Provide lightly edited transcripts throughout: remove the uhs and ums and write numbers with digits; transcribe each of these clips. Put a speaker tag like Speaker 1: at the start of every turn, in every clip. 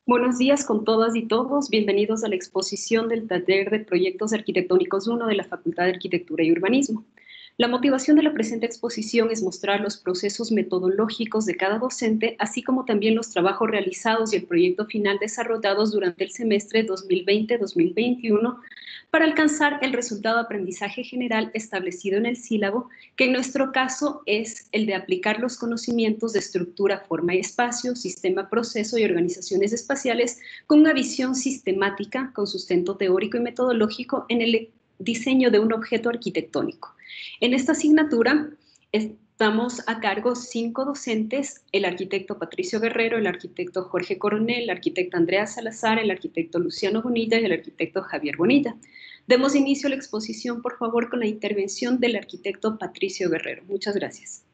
Speaker 1: Buenos días con todas y todos. Bienvenidos a la exposición del taller de Proyectos Arquitectónicos 1 de la Facultad de Arquitectura y Urbanismo. La motivación de la presente exposición es mostrar los procesos metodológicos de cada docente, así como también los trabajos realizados y el proyecto final desarrollados durante el semestre 2020-2021 para alcanzar el resultado de aprendizaje general establecido en el sílabo, que en nuestro caso es el de aplicar los conocimientos de estructura, forma y espacio, sistema, proceso y organizaciones espaciales con una visión sistemática, con sustento teórico y metodológico en el diseño de un objeto arquitectónico. En esta asignatura estamos a cargo 5 docentes: el arquitecto Patricio Guerrero, el arquitecto Jorge Coronel, la arquitecta Andrea Salazar, el arquitecto Luciano Bonilla y el arquitecto Javier Bonilla. Demos inicio a la exposición, por favor, con la intervención del arquitecto Patricio Guerrero. Muchas gracias.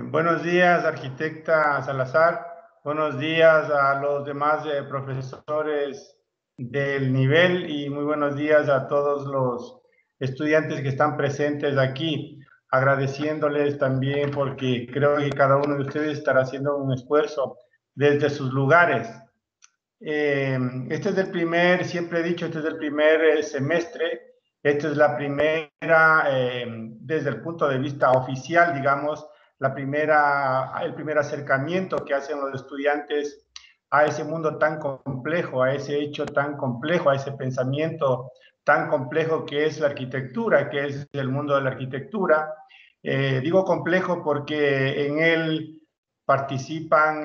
Speaker 2: Buenos días, arquitecta Salazar. Buenos días a los demás profesores del nivel y muy buenos días a todos los estudiantes que están presentes aquí. Agradeciéndoles también porque creo que cada uno de ustedes estará haciendo un esfuerzo desde sus lugares. Este es el primer, siempre he dicho, este es el primer semestre. Esta es la primera, desde el punto de vista oficial, digamos, el primer acercamiento que hacen los estudiantes a ese mundo tan complejo, a ese hecho tan complejo, a ese pensamiento tan complejo que es la arquitectura, que es el mundo de la arquitectura. Digo complejo porque en él participan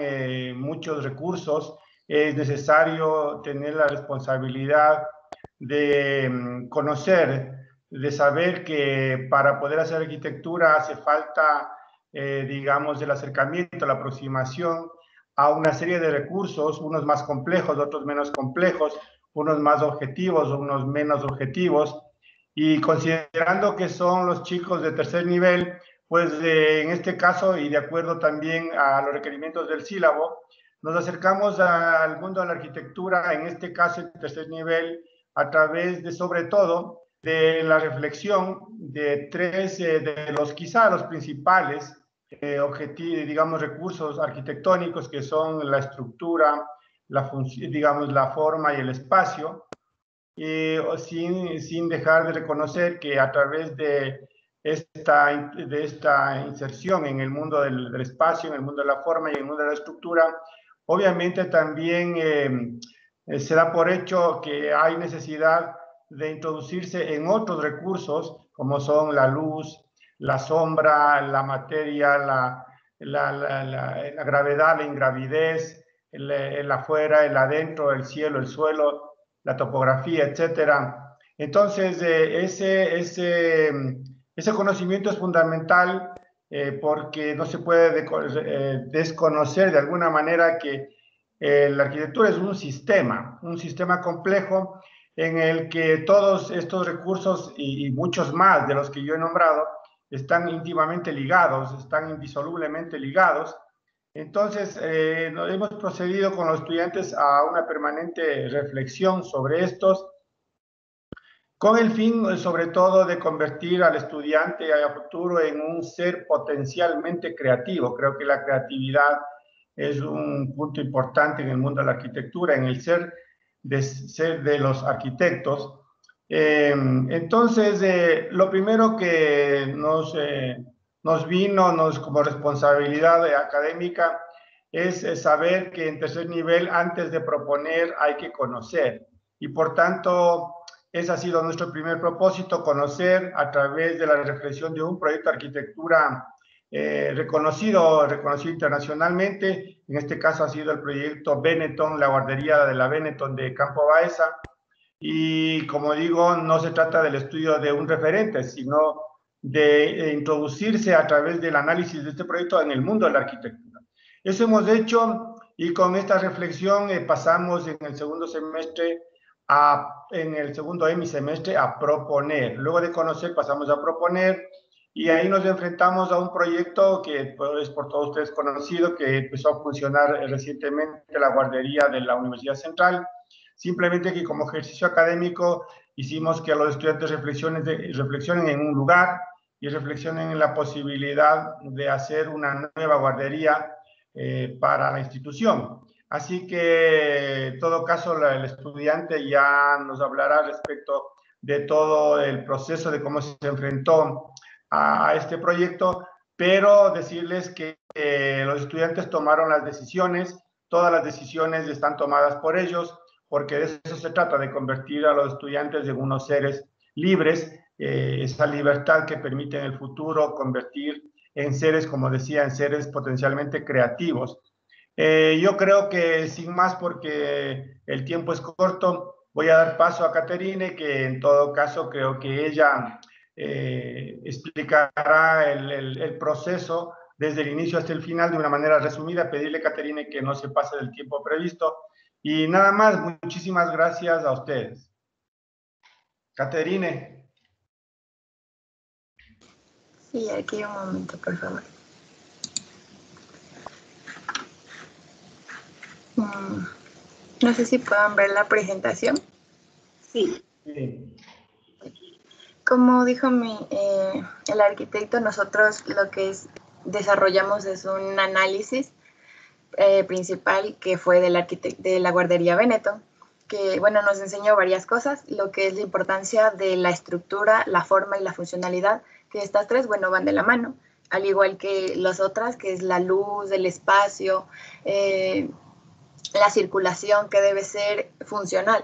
Speaker 2: muchos recursos. Es necesario tener la responsabilidad de conocer, de saber que para poder hacer arquitectura hace falta, digamos, el acercamiento, la aproximación a una serie de recursos, unos más complejos, otros menos complejos, unos más objetivos, unos menos objetivos, y considerando que son los chicos de tercer nivel, pues en este caso, y de acuerdo también a los requerimientos del sílabo, nos acercamos al mundo de la arquitectura, en este caso en tercer nivel, a través de, sobre todo, de la reflexión de tres de los quizá los principales objetivos, digamos, recursos arquitectónicos, que son la estructura, digamos, la forma y el espacio, sin dejar de reconocer que a través de esta inserción en el mundo del espacio, en el mundo de la forma y en el mundo de la estructura, obviamente también se da por hecho que hay necesidad de introducirse en otros recursos, como son la luz, la sombra, la materia, la gravedad, la ingravidez, el afuera, el adentro, el cielo, el suelo, la topografía, etcétera. Entonces, ese conocimiento es fundamental porque no se puede desconocer de alguna manera que la arquitectura es un sistema complejo en el que todos estos recursos y muchos más de los que yo he nombrado están íntimamente ligados, están indisolublemente ligados. Entonces, hemos procedido con los estudiantes a una permanente reflexión sobre estos, con el fin, sobre todo, de convertir al estudiante a futuro en un ser potencialmente creativo. Creo que la creatividad es un punto importante en el mundo de la arquitectura, en el ser de los arquitectos. Entonces, lo primero que nos vino como responsabilidad académica es saber que en tercer nivel, antes de proponer, hay que conocer. Y por tanto, ese ha sido nuestro primer propósito: conocer a través de la reflexión de un proyecto de arquitectura reconocido internacionalmente. En este caso ha sido el proyecto Benetton, la guardería de la Benetton de Campo Baeza. Y como digo, no se trata del estudio de un referente, sino de introducirse a través del análisis de este proyecto en el mundo de la arquitectura. Eso hemos hecho, y con esta reflexión pasamos en el segundo semestre, en el segundo hemisemestre, a proponer. Luego de conocer pasamos a proponer, y ahí nos enfrentamos a un proyecto que es por todos ustedes conocido, que empezó a funcionar recientemente, la guardería de la Universidad Central. Simplemente que como ejercicio académico hicimos que los estudiantes reflexionen en un lugar y reflexionen en la posibilidad de hacer una nueva guardería para la institución. Así que en todo caso el estudiante ya nos hablará respecto de todo el proceso de cómo se enfrentó a este proyecto, pero decirles que los estudiantes tomaron las decisiones, todas las decisiones están tomadas por ellos, porque de eso se trata, de convertir a los estudiantes en unos seres libres, esa libertad que permite en el futuro convertir en seres, como decía, en seres potencialmente creativos. Yo creo que sin más, porque el tiempo es corto, voy a dar paso a Caterine, que en todo caso creo que ella explicará el proceso desde el inicio hasta el final de una manera resumida. Pedirle a Caterine que no se pase del tiempo previsto. Y nada más, muchísimas gracias a ustedes. Caterine.
Speaker 3: Sí, aquí un momento, por favor. No sé si puedan ver la presentación.
Speaker 1: Sí.
Speaker 2: Sí.
Speaker 3: Como dijo el arquitecto, nosotros lo que desarrollamos es un análisis principal que fue de la guardería Benetton, que bueno, nos enseñó varias cosas, lo que es la importancia de la estructura, la forma y la funcionalidad, que estas tres, bueno, van de la mano, al igual que las otras, que es la luz, el espacio, la circulación, que debe ser funcional.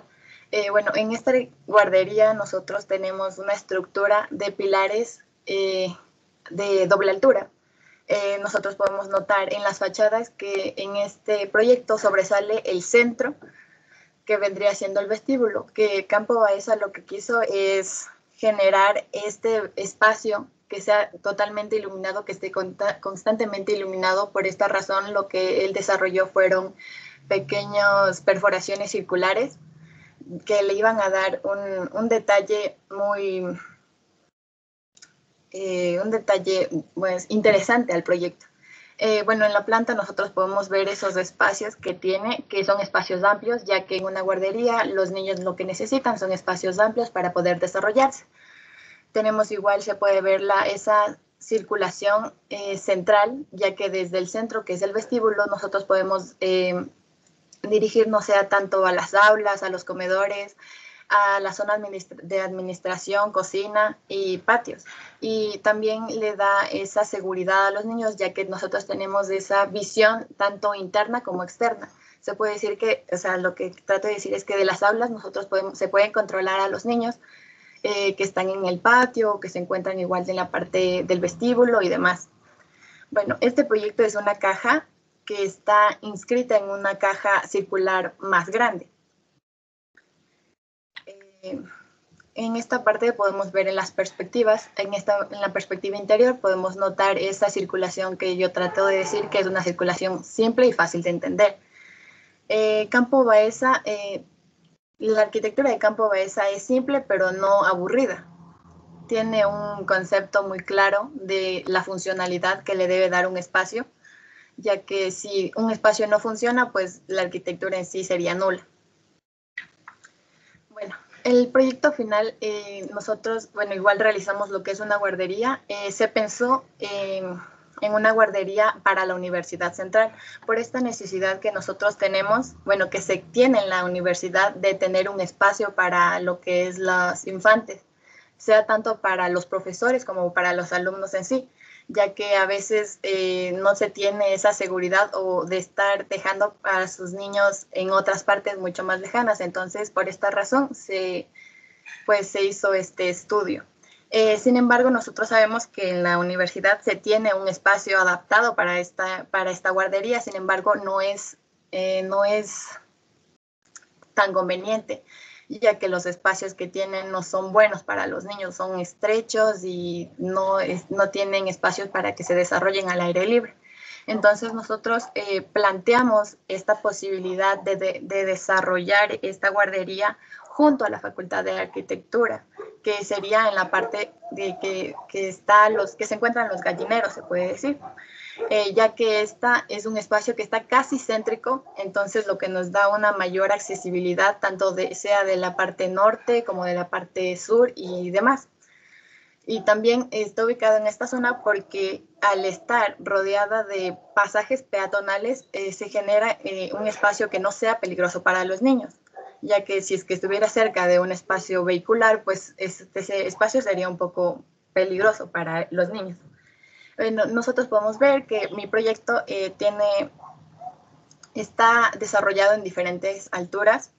Speaker 3: Bueno, en esta guardería nosotros tenemos una estructura de pilares de doble altura. Nosotros podemos notar en las fachadas que en este proyecto sobresale el centro, que vendría siendo el vestíbulo, que Campo Baeza lo que quiso es generar este espacio que sea totalmente iluminado, que esté constantemente iluminado. Por esta razón, lo que él desarrolló fueron pequeñas perforaciones circulares que le iban a dar un detalle muy pues, interesante al proyecto. Bueno, en la planta nosotros podemos ver esos espacios que tiene, que son espacios amplios, ya que en una guardería los niños lo que necesitan son espacios amplios para poder desarrollarse. Tenemos igual, se puede ver esa circulación central, ya que desde el centro, que es el vestíbulo, nosotros podemos dirigirnos sea tanto a las aulas, a los comedores, a la zona de administración, cocina y patios. Y también le da esa seguridad a los niños, ya que nosotros tenemos esa visión tanto interna como externa. Se puede decir que, o sea, lo que trato de decir es que de las aulas nosotros se pueden controlar a los niños que están en el patio, que se encuentran igual en la parte del vestíbulo y demás. Bueno, este proyecto es una caja que está inscrita en una caja circular más grande. En esta parte podemos ver en las perspectivas, en la perspectiva interior podemos notar esa circulación que yo trato de decir que es una circulación simple y fácil de entender. Campo Baeza, la arquitectura de Campo Baeza es simple pero no aburrida. Tiene un concepto muy claro de la funcionalidad que le debe dar un espacio, ya que si un espacio no funciona, pues la arquitectura en sí sería nula. Bueno, el proyecto final, nosotros, bueno, igual realizamos lo que es una guardería. Se pensó en una guardería para la Universidad Central, por esta necesidad que nosotros tenemos, bueno, que se tiene en la universidad de tener un espacio para lo que es los infantes, sea tanto para los profesores como para los alumnos en sí, ya que a veces no se tiene esa seguridad o de estar dejando a sus niños en otras partes mucho más lejanas. Entonces, por esta razón, se hizo este estudio. Sin embargo, nosotros sabemos que en la universidad se tiene un espacio adaptado para esta guardería, sin embargo, no es tan conveniente, ya que los espacios que tienen no son buenos para los niños, son estrechos y no tienen espacios para que se desarrollen al aire libre. Entonces nosotros planteamos esta posibilidad de desarrollar esta guardería junto a la Facultad de Arquitectura, que sería en la parte de que se encuentran los gallineros, se puede decir. Ya que esta es un espacio que está casi céntrico, entonces lo que nos da una mayor accesibilidad, tanto sea de la parte norte como de la parte sur y demás. Y también está ubicado en esta zona porque al estar rodeada de pasajes peatonales se genera un espacio que no sea peligroso para los niños, ya que si es que estuviera cerca de un espacio vehicular, pues ese espacio sería un poco peligroso para los niños. Nosotros podemos ver que mi proyecto está desarrollado en diferentes alturas.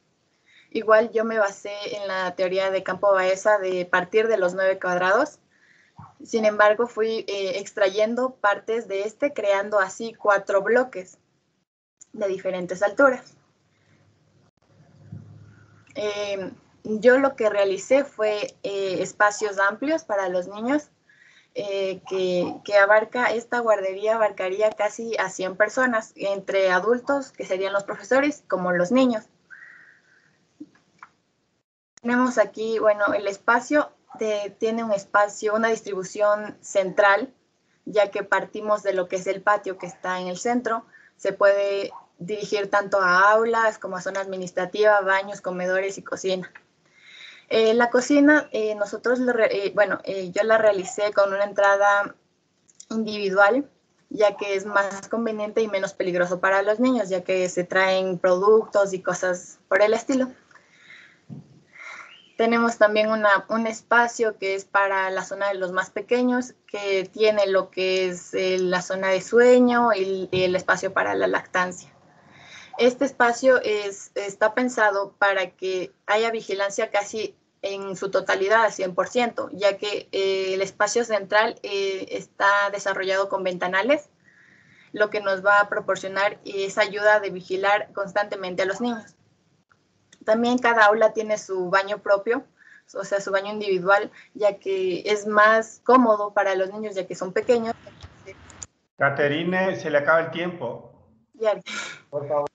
Speaker 3: Igual yo me basé en la teoría de Campo Baeza de partir de los 9 cuadrados. Sin embargo, fui extrayendo partes de creando así 4 bloques de diferentes alturas. Yo lo que realicé fue espacios amplios para los niños, que esta guardería abarcaría casi a 100 personas, entre adultos, que serían los profesores, como los niños. Tenemos aquí, bueno, el espacio tiene una distribución central, ya que partimos de lo que es el patio que está en el centro. Se puede dirigir tanto a aulas como a zona administrativa, baños, comedores y cocina. La cocina, yo la realicé con una entrada individual, ya que es más conveniente y menos peligroso para los niños, ya que se traen productos y cosas por el estilo. Tenemos también un espacio que es para la zona de los más pequeños, que tiene lo que es la zona de sueño y el espacio para la lactancia. Este espacio está pensado para que haya vigilancia casi en su totalidad, al 100%, ya que el espacio central está desarrollado con ventanales, lo que nos va a proporcionar esa ayuda de vigilar constantemente a los niños. También cada aula tiene su baño propio, o sea, su baño individual, ya que es más cómodo para los niños, ya que son pequeños.
Speaker 2: Caterine, se le acaba el tiempo.
Speaker 3: Ya. Por favor.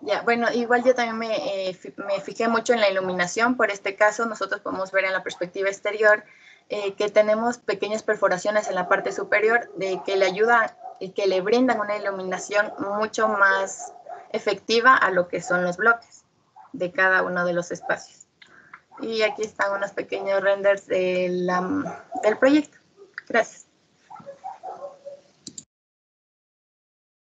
Speaker 3: Ya, bueno, igual yo también me fijé mucho en la iluminación. Por este caso, nosotros podemos ver en la perspectiva exterior que tenemos pequeñas perforaciones en la parte superior que le ayudan y que le brindan una iluminación mucho más efectiva a lo que son los bloques de cada uno de los espacios. Y aquí están unos pequeños renders del proyecto. Gracias.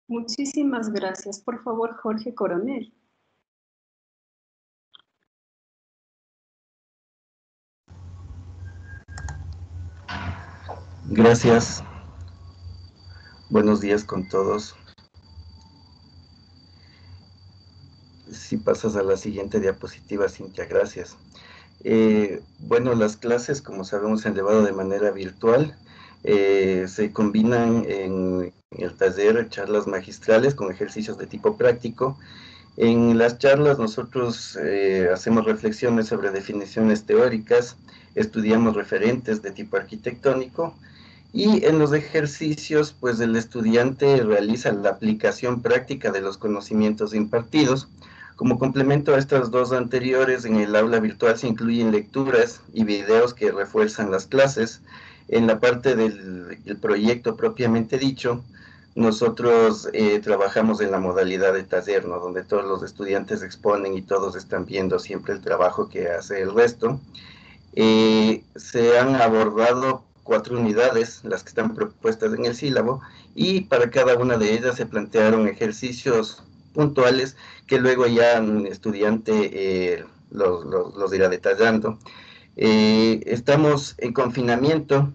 Speaker 1: Muchísimas gracias. Por favor, Jorge Coronel.
Speaker 4: Gracias. Buenos días con todos. Si pasas a la siguiente diapositiva, Cintia, gracias. Bueno, las clases, como sabemos, se han llevado de manera virtual. Se combinan en el taller charlas magistrales con ejercicios de tipo práctico. En las charlas nosotros hacemos reflexiones sobre definiciones teóricas, estudiamos referentes de tipo arquitectónico, y en los ejercicios, pues el estudiante realiza la aplicación práctica de los conocimientos impartidos. Como complemento a estas dos anteriores, en el aula virtual se incluyen lecturas y videos que refuerzan las clases. En la parte del proyecto propiamente dicho, nosotros trabajamos en la modalidad de taller, ¿no? Donde todos los estudiantes exponen y todos están viendo siempre el trabajo que hace el resto. Se han abordado 4 unidades, las que están propuestas en el sílabo, y para cada una de ellas se plantearon ejercicios puntuales que luego ya un estudiante los irá detallando. Estamos en confinamiento,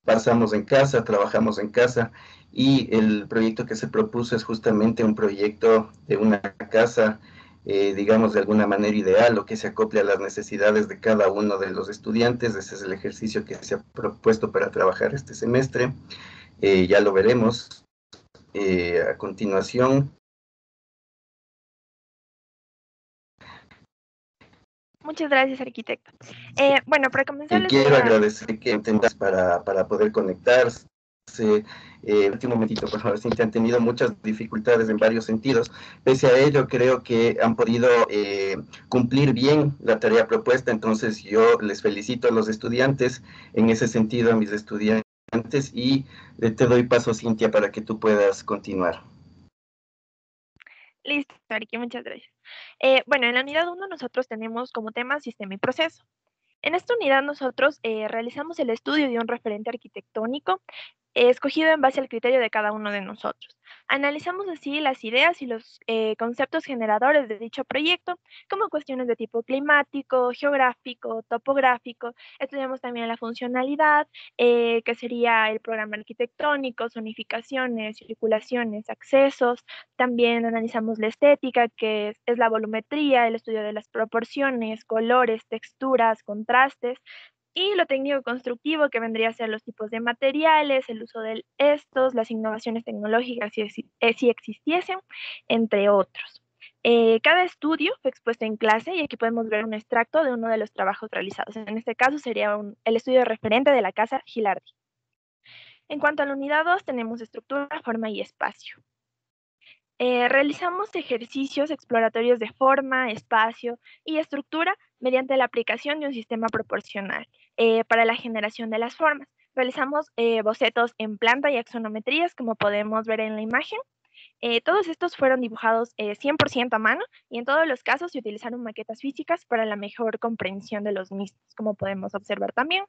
Speaker 4: pasamos en casa, trabajamos en casa, y el proyecto que se propuso es justamente un proyecto de una casa, digamos de alguna manera ideal, o que se acople a las necesidades de cada uno de los estudiantes. Ese es el ejercicio que se ha propuesto para trabajar este semestre. Ya lo veremos a continuación.
Speaker 5: Muchas gracias, arquitecto. Bueno, para comenzar...
Speaker 4: quiero agradecer que entendas para poder conectarse. Último momentito, por favor, Cintia, han tenido muchas dificultades en varios sentidos. Pese a ello, creo que han podido cumplir bien la tarea propuesta. Entonces, yo les felicito a los estudiantes, en ese sentido a mis estudiantes, y te doy paso, Cintia, para que tú puedas continuar.
Speaker 5: Listo, Arqui, muchas gracias. Bueno, en la unidad 1 nosotros tenemos como tema sistema y proceso. En esta unidad nosotros realizamos el estudio de un referente arquitectónico escogido en base al criterio de cada uno de nosotros. Analizamos así las ideas y los conceptos generadores de dicho proyecto, como cuestiones de tipo climático, geográfico, topográfico. Estudiamos también la funcionalidad, que sería el programa arquitectónico, zonificaciones, circulaciones, accesos. También analizamos la estética, que es la volumetría, el estudio de las proporciones, colores, texturas, contrastes. Y lo técnico constructivo, que vendría a ser los tipos de materiales, el uso de estos, las innovaciones tecnológicas si existiesen, entre otros. Cada estudio fue expuesto en clase y aquí podemos ver un extracto de uno de los trabajos realizados. En este caso sería el estudio referente de la casa Gilardi. En cuanto a la unidad 2, tenemos estructura, forma y espacio. Realizamos ejercicios exploratorios de forma, espacio y estructura mediante la aplicación de un sistema proporcional para la generación de las formas. Realizamos bocetos en planta y axonometrías, como podemos ver en la imagen. Todos estos fueron dibujados 100% a mano y en todos los casos se utilizaron maquetas físicas para la mejor comprensión de los mismos, como podemos observar también.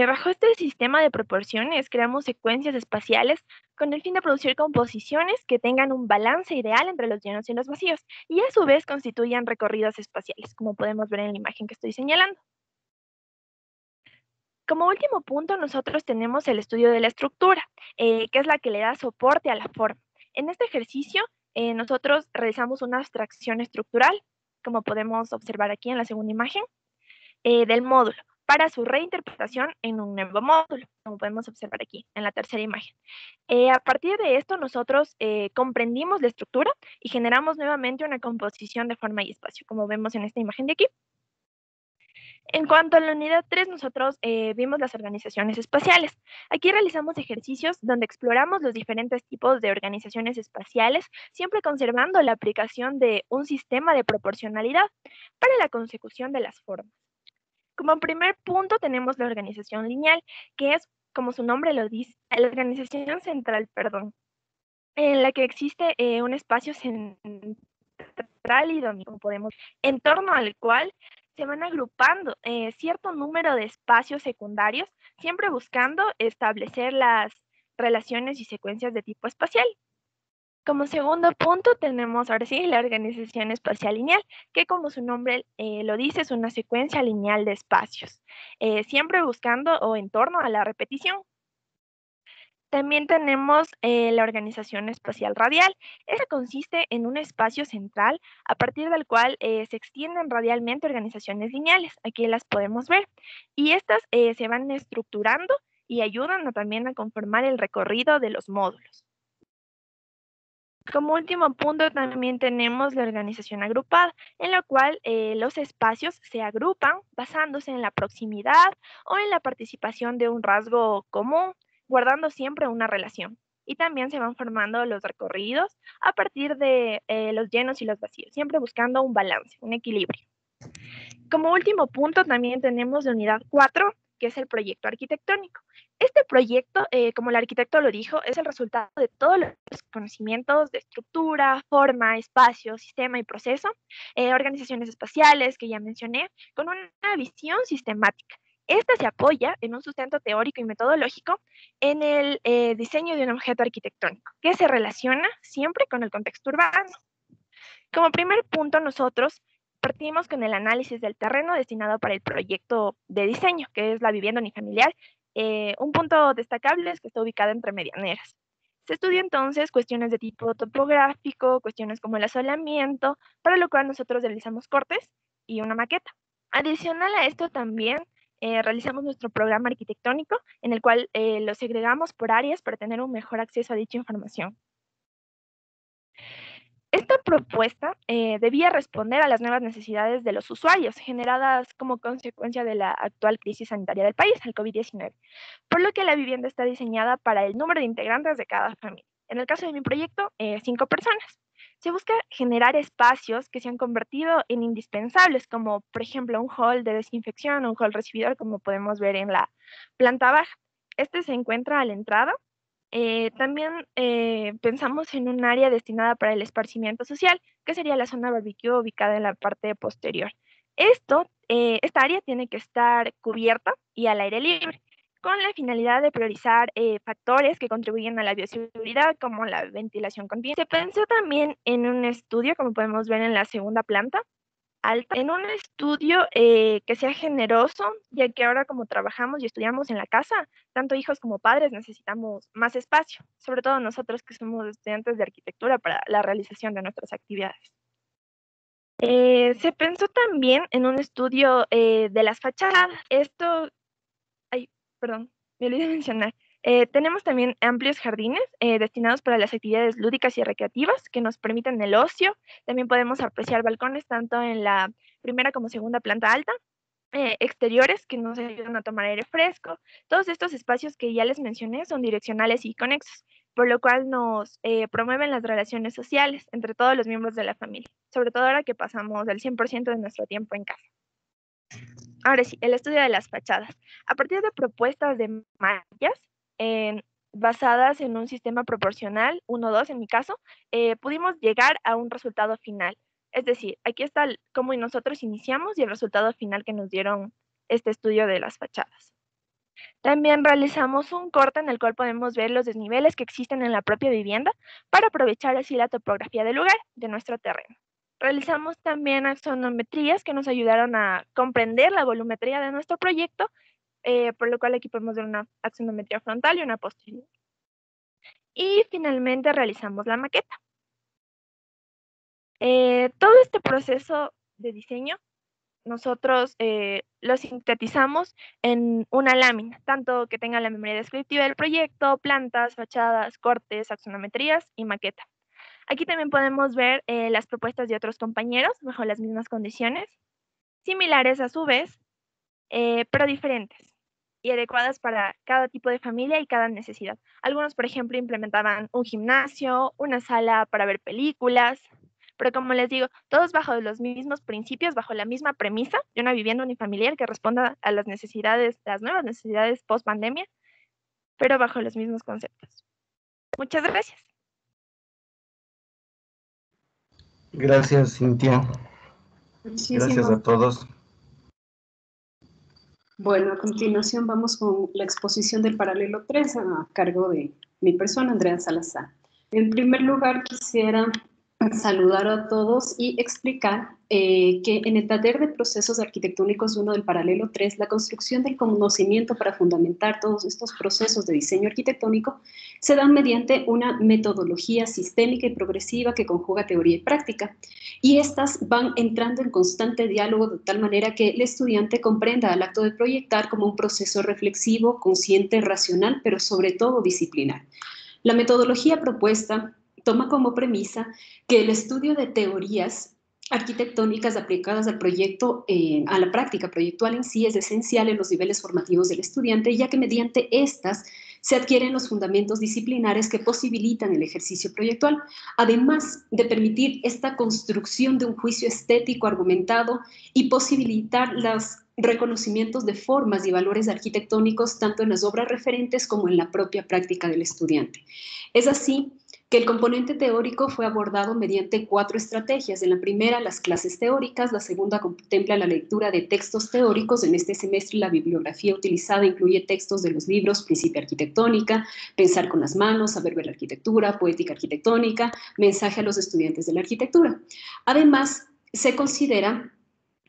Speaker 5: Bajo este sistema de proporciones creamos secuencias espaciales con el fin de producir composiciones que tengan un balance ideal entre los llenos y los vacíos y a su vez constituyan recorridos espaciales, como podemos ver en la imagen que estoy señalando. Como último punto, nosotros tenemos el estudio de la estructura, que es la que le da soporte a la forma. En este ejercicio, nosotros realizamos una abstracción estructural, como podemos observar aquí en la segunda imagen, del módulo para su reinterpretación en un nuevo módulo, como podemos observar aquí en la tercera imagen. A partir de esto, nosotros comprendimos la estructura y generamos nuevamente una composición de forma y espacio, como vemos en esta imagen de aquí. En cuanto a la unidad 3, nosotros vimos las organizaciones espaciales. Aquí realizamos ejercicios donde exploramos los diferentes tipos de organizaciones espaciales, siempre conservando la aplicación de un sistema de proporcionalidad para la consecución de las formas. Como primer punto tenemos la organización lineal, que es, como su nombre lo dice, la organización central, perdón, en la que existe un espacio central y dominio, en torno al cual se van agrupando cierto número de espacios secundarios, siempre buscando establecer las relaciones y secuencias de tipo espacial. Como segundo punto tenemos ahora sí la organización espacial lineal, que como su nombre lo dice es una secuencia lineal de espacios, siempre buscando o en torno a la repetición. También tenemos la organización espacial radial. Esta consiste en un espacio central a partir del cual se extienden radialmente organizaciones lineales. Aquí las podemos ver. Y estas se van estructurando y ayudan también a conformar el recorrido de los módulos. Como último punto también tenemos la organización agrupada, en la cual los espacios se agrupan basándose en la proximidad o en la participación de un rasgo común, guardando siempre una relación. Y también se van formando los recorridos a partir de los llenos y los vacíos, siempre buscando un balance, un equilibrio. Como último punto también tenemos la unidad 4, que es el proyecto arquitectónico. Este proyecto, como el arquitecto lo dijo, es el resultado de todos los conocimientos de estructura, forma, espacio, sistema y proceso, organizaciones espaciales que ya mencioné, con una visión sistemática. Esta se apoya en un sustento teórico y metodológico en el diseño de un objeto arquitectónico, que se relaciona siempre con el contexto urbano. Como primer punto, nosotros partimos con el análisis del terreno destinado para el proyecto de diseño, que es la vivienda unifamiliar. Un punto destacable es que está ubicada entre medianeras. Se estudia entonces cuestiones de tipo topográfico, cuestiones como el asolamiento, para lo cual nosotros realizamos cortes y una maqueta. Adicional a esto también realizamos nuestro programa arquitectónico, en el cual lo segregamos por áreas para tener un mejor acceso a dicha información. Esta propuesta debía responder a las nuevas necesidades de los usuarios generadas como consecuencia de la actual crisis sanitaria del país, el COVID-19, por lo que la vivienda está diseñada para el número de integrantes de cada familia. En el caso de mi proyecto, 5 personas. Se busca generar espacios que se han convertido en indispensables, como por ejemplo un hall de desinfección o un hall recibidor, como podemos ver en la planta baja. Este se encuentra a la entrada. También pensamos en un área destinada para el esparcimiento social, que sería la zona barbecue ubicada en la parte posterior. Esta área tiene que estar cubierta y al aire libre, con la finalidad de priorizar factores que contribuyen a la bioseguridad, como la ventilación continua. Se pensó también en un estudio, como podemos ver en la segunda planta alta, en un estudio que sea generoso, ya que ahora como trabajamos y estudiamos en la casa, tanto hijos como padres necesitamos más espacio, sobre todo nosotros que somos estudiantes de arquitectura para la realización de nuestras actividades. Se pensó también en un estudio de las fachadas. Perdón, me olvidé mencionar. Tenemos también amplios jardines destinados para las actividades lúdicas y recreativas que nos permiten el ocio. También podemos apreciar balcones tanto en la primera como segunda planta alta, exteriores que nos ayudan a tomar aire fresco. Todos estos espacios que ya les mencioné son direccionales y conexos, por lo cual nos promueven las relaciones sociales entre todos los miembros de la familia, sobre todo ahora que pasamos el 100% de nuestro tiempo en casa. Ahora sí, el estudio de las fachadas. A partir de propuestas de mallas basadas en un sistema proporcional, 1-2 en mi caso, pudimos llegar a un resultado final. Es decir, aquí está cómo nosotros iniciamos y el resultado final que nos dieron este estudio de las fachadas. También realizamos un corte en el cual podemos ver los desniveles que existen en la propia vivienda para aprovechar así la topografía del lugar, de nuestro terreno. Realizamos también axonometrías que nos ayudaron a comprender la volumetría de nuestro proyecto, por lo cual aquí podemos ver una axonometría frontal y una posterior. Y finalmente realizamos la maqueta. Todo este proceso de diseño nosotros lo sintetizamos en una lámina, tanto que tenga la memoria descriptiva del proyecto, plantas, fachadas, cortes, axonometrías y maqueta. Aquí también podemos ver las propuestas de otros compañeros bajo las mismas condiciones, similares a su vez, pero diferentes y adecuadas para cada tipo de familia y cada necesidad. Algunos, por ejemplo, implementaban un gimnasio, una sala para ver películas, pero como les digo, todos bajo los mismos principios, bajo la misma premisa de una vivienda unifamiliar que responda a las necesidades, las nuevas necesidades post pandemia, pero bajo los mismos conceptos. Muchas gracias.
Speaker 4: Gracias, Cintia. Gracias a todos.
Speaker 1: Bueno, a continuación vamos con la exposición del paralelo 3 a cargo de mi persona, Andrea Salazar. En primer lugar, quisiera saludar a todos y explicar que en el taller de procesos arquitectónicos 1 del paralelo 3, la construcción del conocimiento para fundamentar todos estos procesos de diseño arquitectónico se dan mediante una metodología sistémica y progresiva que conjuga teoría y práctica. Y estas van entrando en constante diálogo de tal manera que el estudiante comprenda el acto de proyectar como un proceso reflexivo, consciente, racional, pero sobre todo disciplinar. La metodología propuesta toma como premisa que el estudio de teorías arquitectónicas aplicadas al proyecto, a la práctica proyectual en sí es esencial en los niveles formativos del estudiante, ya que mediante estas se adquieren los fundamentos disciplinares que posibilitan el ejercicio proyectual, además de permitir esta construcción de un juicio estético argumentado y posibilitar los reconocimientos de formas y valores arquitectónicos tanto en las obras referentes como en la propia práctica del estudiante. Es así que el componente teórico fue abordado mediante 4 estrategias. En la primera, las clases teóricas. La segunda contempla la lectura de textos teóricos. En este semestre, la bibliografía utilizada incluye textos de los libros Principia Arquitectónica, Pensar con las manos, Saber ver la arquitectura, Poética Arquitectónica, Mensaje a los estudiantes de la arquitectura. Además, se considera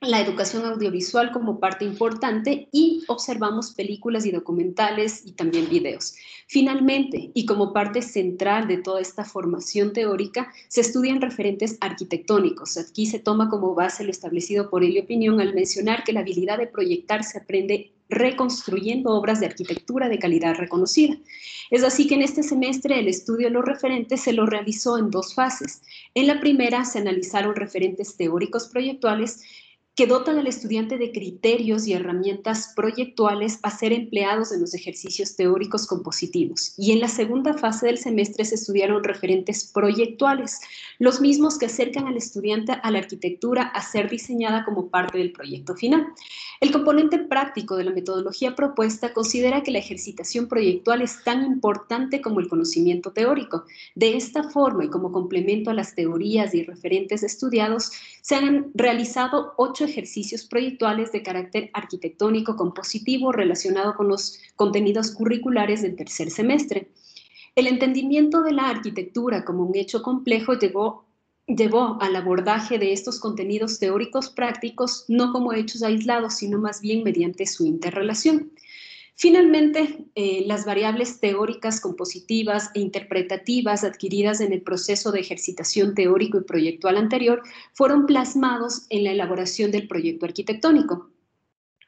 Speaker 1: la educación audiovisual como parte importante y observamos películas y documentales y también videos. Finalmente, y como parte central de toda esta formación teórica, se estudian referentes arquitectónicos. Aquí se toma como base lo establecido por Elio Piñón al mencionar que la habilidad de proyectar se aprende reconstruyendo obras de arquitectura de calidad reconocida. Es así que en este semestre el estudio de los referentes se lo realizó en 2 fases. En la primera se analizaron referentes teóricos proyectuales que dotan al estudiante de criterios y herramientas proyectuales a ser empleados en los ejercicios teóricos compositivos. Y en la segunda fase del semestre se estudiaron referentes proyectuales, los mismos que acercan al estudiante a la arquitectura a ser diseñada como parte del proyecto final. El componente práctico de la metodología propuesta considera que la ejercitación proyectual es tan importante como el conocimiento teórico. De esta forma y como complemento a las teorías y referentes estudiados, se han realizado 8 8 ejercicios proyectuales de carácter arquitectónico compositivo relacionado con los contenidos curriculares del tercer semestre. El entendimiento de la arquitectura como un hecho complejo llevó al abordaje de estos contenidos teóricos prácticos no como hechos aislados, sino más bien mediante su interrelación. Finalmente, las variables teóricas, compositivas e interpretativas adquiridas en el proceso de ejercitación teórico y proyectual anterior fueron plasmados en la elaboración del proyecto arquitectónico.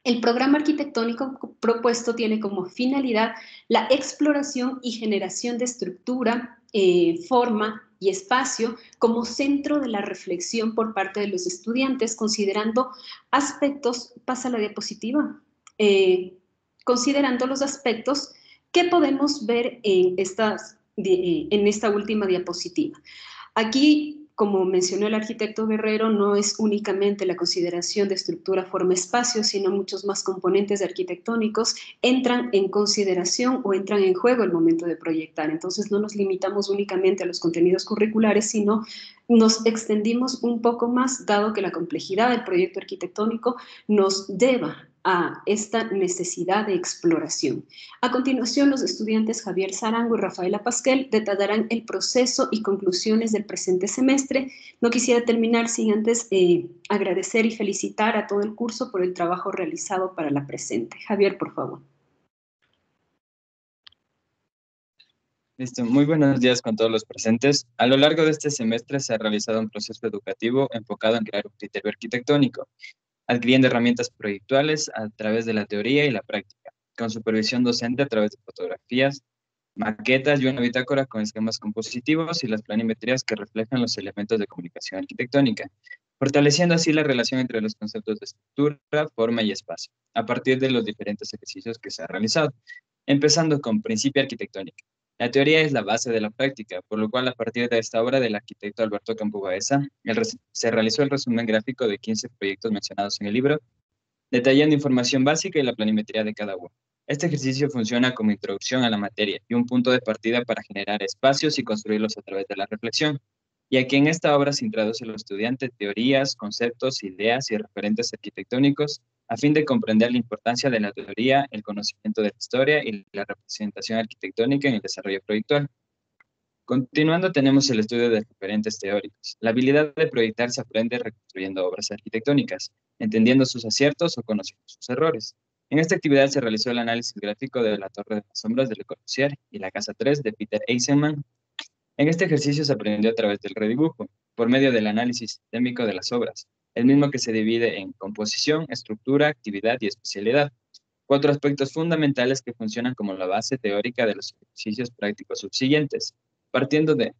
Speaker 1: El programa arquitectónico propuesto tiene como finalidad la exploración y generación de estructura, forma y espacio como centro de la reflexión por parte de los estudiantes, considerando aspectos, pasa la diapositiva, considerando los aspectos que podemos ver en esta última diapositiva. Aquí, como mencionó el arquitecto Guerrero, no es únicamente la consideración de estructura, forma, espacio, sino muchos más componentes arquitectónicos entran en consideración o entran en juego al momento de proyectar. Entonces no nos limitamos únicamente a los contenidos curriculares, sino nos extendimos un poco más, dado que la complejidad del proyecto arquitectónico nos lleva a esta necesidad de exploración. A continuación, los estudiantes Javier Zarango y Rafaela Pasquel detallarán el proceso y conclusiones del presente semestre. No quisiera terminar sin antes agradecer y felicitar a todo el curso por el trabajo realizado para la presente. Javier, por favor.
Speaker 6: Listo, muy buenos días con todos los presentes. A lo largo de este semestre se ha realizado un proceso educativo enfocado en crear un criterio arquitectónico, adquiriendo herramientas proyectuales a través de la teoría y la práctica, con supervisión docente a través de fotografías, maquetas y una bitácora con esquemas compositivos y las planimetrías que reflejan los elementos de comunicación arquitectónica, fortaleciendo así la relación entre los conceptos de estructura, forma y espacio, a partir de los diferentes ejercicios que se han realizado, empezando con principio arquitectónico. La teoría es la base de la práctica, por lo cual a partir de esta obra del arquitecto Alberto Campo Baeza, se realizó el resumen gráfico de 15 proyectos mencionados en el libro, detallando información básica y la planimetría de cada uno. Este ejercicio funciona como introducción a la materia y un punto de partida para generar espacios y construirlos a través de la reflexión, ya que en esta obra se introduce a los estudiantes teorías, conceptos, ideas y referentes arquitectónicos a fin de comprender la importancia de la teoría, el conocimiento de la historia y la representación arquitectónica en el desarrollo proyectual. Continuando, tenemos el estudio de referentes teóricos. La habilidad de proyectar se aprende reconstruyendo obras arquitectónicas, entendiendo sus aciertos o conociendo sus errores. En esta actividad se realizó el análisis gráfico de la Torre de las Sombras de Le Corbusier y la Casa 3 de Peter Eisenman. En este ejercicio se aprendió a través del redibujo, por medio del análisis sistémico de las obras, el mismo que se divide en composición, estructura, actividad y especialidad. 4 aspectos fundamentales que funcionan como la base teórica de los ejercicios prácticos subsiguientes, partiendo de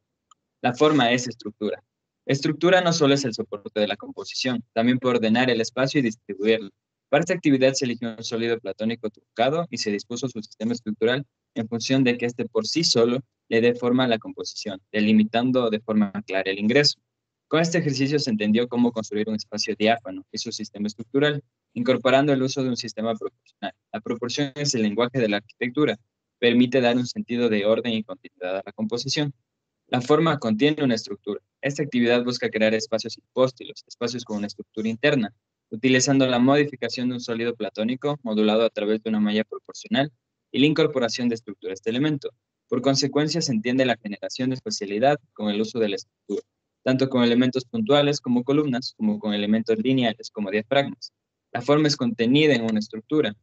Speaker 6: la forma es estructura. Estructura no solo es el soporte de la composición, también puede ordenar el espacio y distribuirlo. Para esta actividad se eligió un sólido platónico truncado y se dispuso su sistema estructural en función de que éste por sí solo le dé forma a la composición, delimitando de forma clara el ingreso. Con este ejercicio se entendió cómo construir un espacio diáfano y su sistema estructural, incorporando el uso de un sistema proporcional. La proporción es el lenguaje de la arquitectura, permite dar un sentido de orden y continuidad a la composición. La forma contiene una estructura. Esta actividad busca crear espacios hipóstilos, espacios con una estructura interna, utilizando la modificación de un sólido platónico modulado a través de una malla proporcional y la incorporación de estructura a este elemento. Por consecuencia, se entiende la generación de espacialidad con el uso de la estructura, tanto con elementos puntuales como columnas, como con elementos lineales como diafragmas. La forma es contenida en una estructura.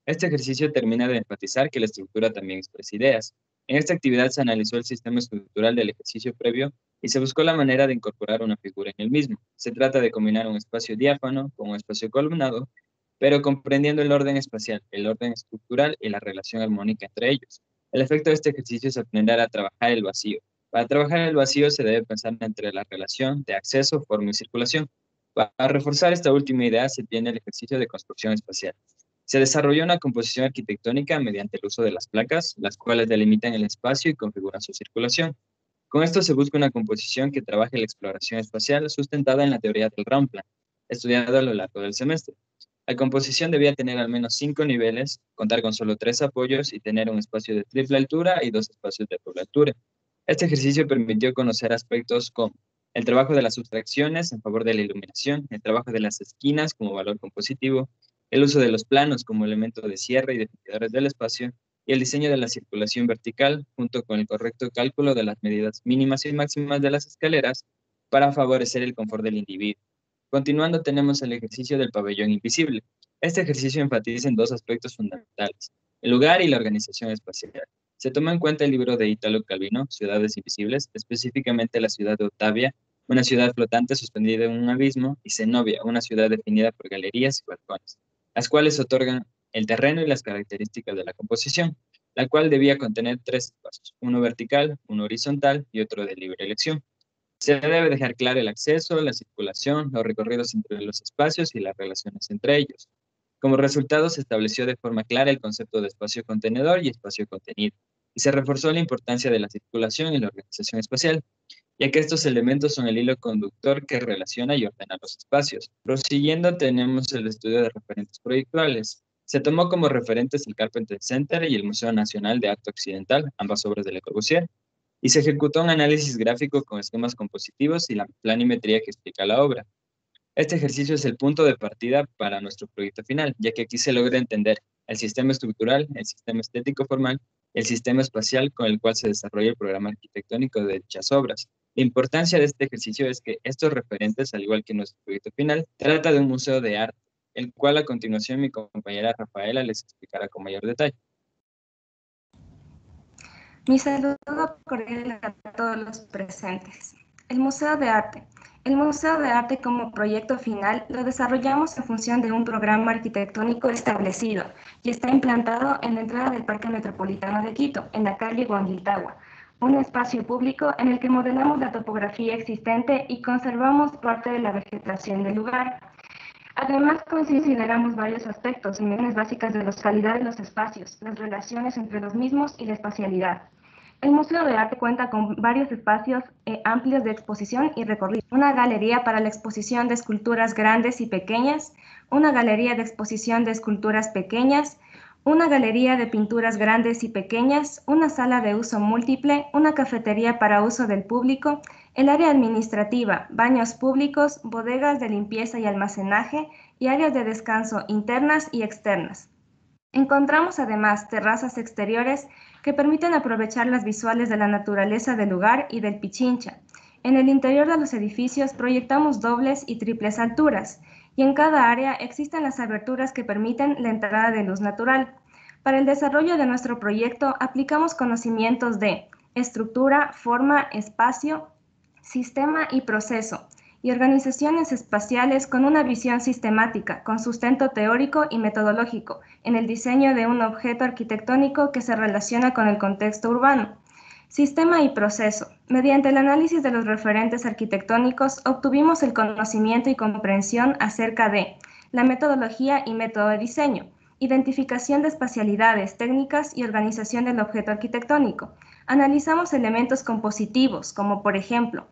Speaker 6: Este ejercicio termina de enfatizar que la estructura también expresa ideas. En esta actividad se analizó el sistema estructural del ejercicio previo y se buscó la manera de incorporar una figura en el mismo. Se trata de combinar un espacio diáfano con un espacio columnado, pero comprendiendo el orden espacial, el orden estructural y la relación armónica entre ellos. El efecto de este ejercicio es aprender a trabajar el vacío. Para trabajar el vacío se debe pensar entre la relación de acceso, forma y circulación. Para reforzar esta última idea se tiene el ejercicio de construcción espacial. Se desarrolló una composición arquitectónica mediante el uso de las placas, las cuales delimitan el espacio y configuran su circulación. Con esto se busca una composición que trabaje la exploración espacial sustentada en la teoría del Ramplan, estudiada a lo largo del semestre. La composición debía tener al menos 5 niveles, contar con solo 3 apoyos y tener un espacio de triple altura y 2 espacios de doble altura. Este ejercicio permitió conocer aspectos como el trabajo de las sustracciones en favor de la iluminación, el trabajo de las esquinas como valor compositivo, el uso de los planos como elemento de cierre y definidores del espacio, y el diseño de la circulación vertical, junto con el correcto cálculo de las medidas mínimas y máximas de las escaleras para favorecer el confort del individuo. Continuando, tenemos el ejercicio del pabellón invisible. Este ejercicio enfatiza en dos aspectos fundamentales: el lugar y la organización espacial. Se toma en cuenta el libro de Italo Calvino, Ciudades Invisibles, específicamente la ciudad de Otavia, una ciudad flotante suspendida en un abismo, y Zenobia, una ciudad definida por galerías y balcones, las cuales otorgan el terreno y las características de la composición, la cual debía contener tres espacios, uno vertical, uno horizontal y otro de libre elección. Se debe dejar claro el acceso, la circulación, los recorridos entre los espacios y las relaciones entre ellos. Como resultado, se estableció de forma clara el concepto de espacio contenedor y espacio contenido, y se reforzó la importancia de la circulación y la organización espacial, ya que estos elementos son el hilo conductor que relaciona y ordena los espacios. Prosiguiendo, tenemos el estudio de referentes proyectuales. Se tomó como referentes el Carpenter Center y el Museo Nacional de Arte Occidental, ambas obras de Le Corbusier, y se ejecutó un análisis gráfico con esquemas compositivos y la planimetría que explica la obra. Este ejercicio es el punto de partida para nuestro proyecto final, ya que aquí se logra entender el sistema estructural, el sistema estético formal, el sistema espacial con el cual se desarrolla el programa arquitectónico de dichas obras. La importancia de este ejercicio es que estos referentes, al igual que nuestro proyecto final, trata de un museo de arte, el cual a continuación mi compañera Rafaela les explicará con mayor detalle.
Speaker 7: Mi saludo cordial a todos los presentes. El Museo de Arte. El Museo de Arte como proyecto final lo desarrollamos en función de un programa arquitectónico establecido y está implantado en la entrada del Parque Metropolitano de Quito, en la calle Guanguiltagua, un espacio público en el que modelamos la topografía existente y conservamos parte de la vegetación del lugar. Además, consideramos varios aspectos y medidas básicas de la calidad de los espacios, las relaciones entre los mismos y la espacialidad. El Museo de Arte cuenta con varios espacios amplios de exposición y recorrido. Una galería para la exposición de esculturas grandes y pequeñas, una galería de exposición de esculturas pequeñas, una galería de pinturas grandes y pequeñas, una sala de uso múltiple, una cafetería para uso del público, el área administrativa, baños públicos, bodegas de limpieza y almacenaje y áreas de descanso internas y externas. Encontramos además terrazas exteriores que permiten aprovechar las visuales de la naturaleza del lugar y del Pichincha. En el interior de los edificios proyectamos dobles y triples alturas, y en cada área existen las aberturas que permiten la entrada de luz natural. Para el desarrollo de nuestro proyecto aplicamos conocimientos de estructura, forma, espacio, sistema y proceso, y organizaciones espaciales con una visión sistemática, con sustento teórico y metodológico, en el diseño de un objeto arquitectónico que se relaciona con el contexto urbano. Sistema y proceso. Mediante el análisis de los referentes arquitectónicos, obtuvimos el conocimiento y comprensión acerca de la metodología y método de diseño, identificación de espacialidades, técnicas y organización del objeto arquitectónico. Analizamos elementos compositivos, como por ejemplo,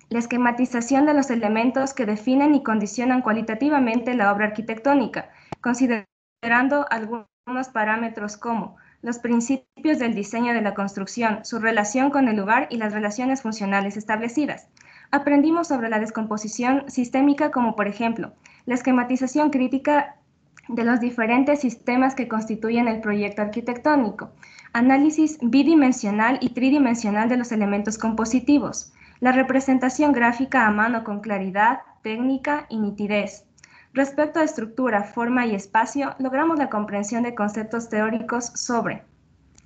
Speaker 7: la esquematización de los elementos que definen y condicionan cualitativamente la obra arquitectónica, considerando algunos parámetros como los principios del diseño de la construcción, su relación con el lugar y las relaciones funcionales establecidas. Aprendimos sobre la descomposición sistémica como, por ejemplo, la esquematización crítica de los diferentes sistemas que constituyen el proyecto arquitectónico, análisis bidimensional y tridimensional de los elementos compositivos, la representación gráfica a mano con claridad, técnica y nitidez. Respecto a estructura, forma y espacio, logramos la comprensión de conceptos teóricos sobre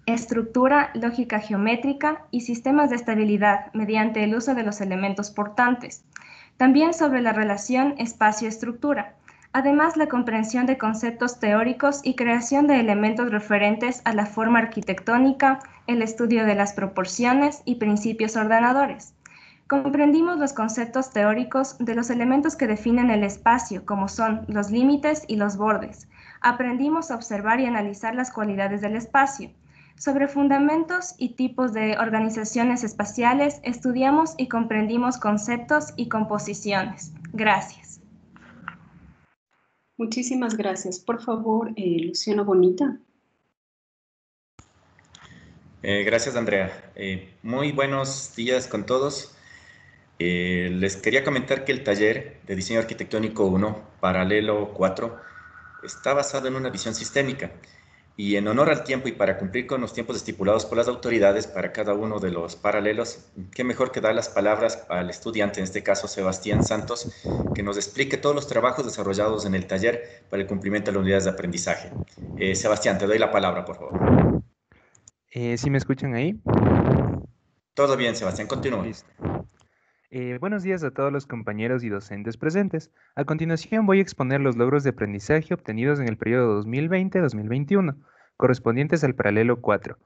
Speaker 7: estructura, lógica geométrica y sistemas de estabilidad mediante el uso de los elementos portantes. También sobre la relación espacio-estructura. Además, la comprensión de conceptos teóricos y creación de elementos referentes a la forma arquitectónica, el estudio de las proporciones y principios ordenadores. Comprendimos los conceptos teóricos de los elementos que definen el espacio, como son los límites y los bordes. Aprendimos a observar y analizar las cualidades del espacio. Sobre fundamentos y tipos de organizaciones espaciales, estudiamos y comprendimos conceptos y composiciones. Gracias.
Speaker 1: Muchísimas gracias. Por favor, Luciano Bonita.
Speaker 8: Gracias, Andrea. Muy buenos días con todos. Les quería comentar que el taller de diseño arquitectónico 1, paralelo 4, está basado en una visión sistémica. Y en honor al tiempo y para cumplir con los tiempos estipulados por las autoridades para cada uno de los paralelos, qué mejor que dar las palabras al estudiante, en este caso Sebastián Santos, que nos explique todos los trabajos desarrollados en el taller para el cumplimiento de las unidades de aprendizaje. Sebastián, te doy la palabra, por favor.
Speaker 9: ¿Sí me escuchan ahí?
Speaker 8: Todo bien, Sebastián, continúa.
Speaker 9: Listo. Buenos días a todos los compañeros y docentes presentes. A continuación voy a exponer los logros de aprendizaje obtenidos en el periodo 2020-2021, correspondientes al paralelo 4,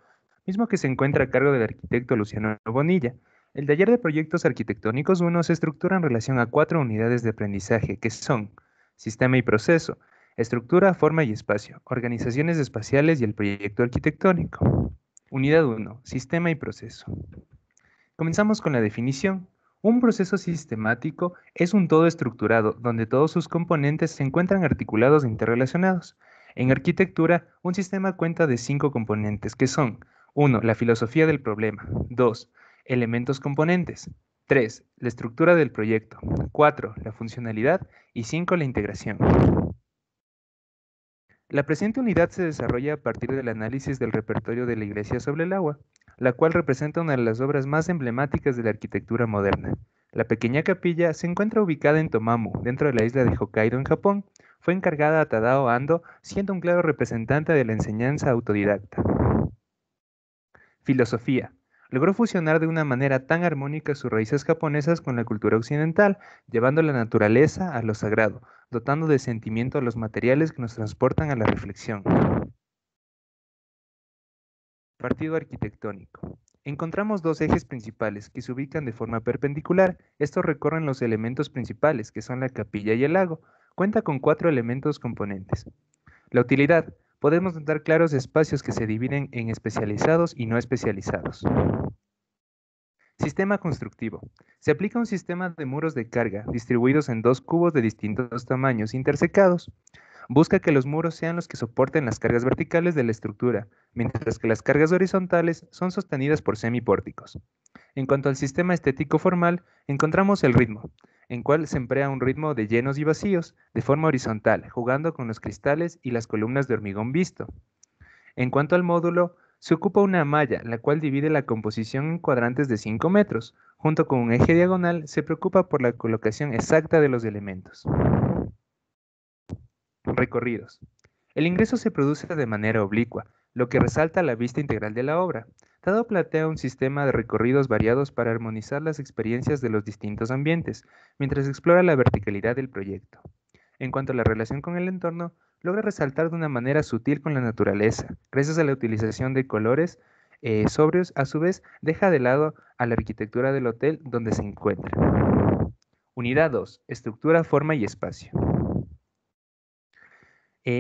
Speaker 9: mismo que se encuentra a cargo del arquitecto Luciano Bonilla. El taller de proyectos arquitectónicos 1 se estructura en relación a 4 unidades de aprendizaje, que son sistema y proceso, estructura, forma y espacio, organizaciones espaciales y el proyecto arquitectónico. Unidad 1, sistema y proceso. Comenzamos con la definición. Un proceso sistemático es un todo estructurado donde todos sus componentes se encuentran articulados e interrelacionados. En arquitectura, un sistema cuenta de 5 componentes que son 1. La filosofía del problema. 2. Elementos componentes. 3. La estructura del proyecto. 4. La funcionalidad. Y 5. La integración. La presente unidad se desarrolla a partir del análisis del repertorio de la Iglesia sobre el agua, la cual representa una de las obras más emblemáticas de la arquitectura moderna. La pequeña capilla se encuentra ubicada en Tomamu, dentro de la isla de Hokkaido en Japón. Fue encargada a Tadao Ando, siendo un claro representante de la enseñanza autodidacta. Filosofía. Logró fusionar de una manera tan armónica sus raíces japonesas con la cultura occidental, llevando la naturaleza a lo sagrado, dotando de sentimiento a los materiales que nos transportan a la reflexión. Partido arquitectónico. Encontramos 2 ejes principales que se ubican de forma perpendicular. Estos recorren los elementos principales, que son la capilla y el lago. Cuenta con 4 elementos componentes. La utilidad. Podemos notar claros espacios que se dividen en especializados y no especializados. Sistema constructivo. Se aplica un sistema de muros de carga distribuidos en 2 cubos de distintos tamaños intersecados. Busca que los muros sean los que soporten las cargas verticales de la estructura, mientras que las cargas horizontales son sostenidas por semipórticos. En cuanto al sistema estético formal, encontramos el ritmo, en cual se emplea un ritmo de llenos y vacíos, de forma horizontal, jugando con los cristales y las columnas de hormigón visto. En cuanto al módulo, se ocupa una malla, la cual divide la composición en cuadrantes de 5 metros. Junto con un eje diagonal, se preocupa por la colocación exacta de los elementos. Recorridos. El ingreso se produce de manera oblicua, lo que resalta la vista integral de la obra. Tadao plantea un sistema de recorridos variados para armonizar las experiencias de los distintos ambientes, mientras explora la verticalidad del proyecto. En cuanto a la relación con el entorno, logra resaltar de una manera sutil con la naturaleza, gracias a la utilización de colores sobrios. A su vez, deja de lado a la arquitectura del hotel donde se encuentra. Unidad 2. Estructura, forma y espacio.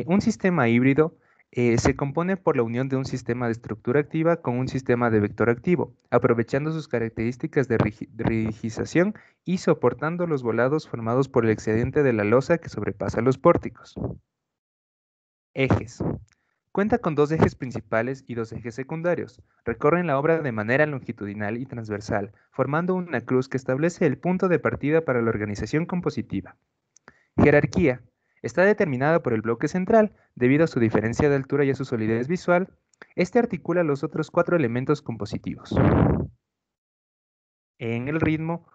Speaker 9: Un sistema híbrido se compone por la unión de un sistema de estructura activa con un sistema de vector activo, aprovechando sus características de rigidización y soportando los volados formados por el excedente de la losa que sobrepasa los pórticos. Ejes. Cuenta con 2 ejes principales y 2 ejes secundarios. Recorren la obra de manera longitudinal y transversal, formando una cruz que establece el punto de partida para la organización compositiva. Jerarquía. Está determinada por el bloque central, debido a su diferencia de altura y a su solidez visual. Este articula los otros 4 elementos compositivos. En el ritmo,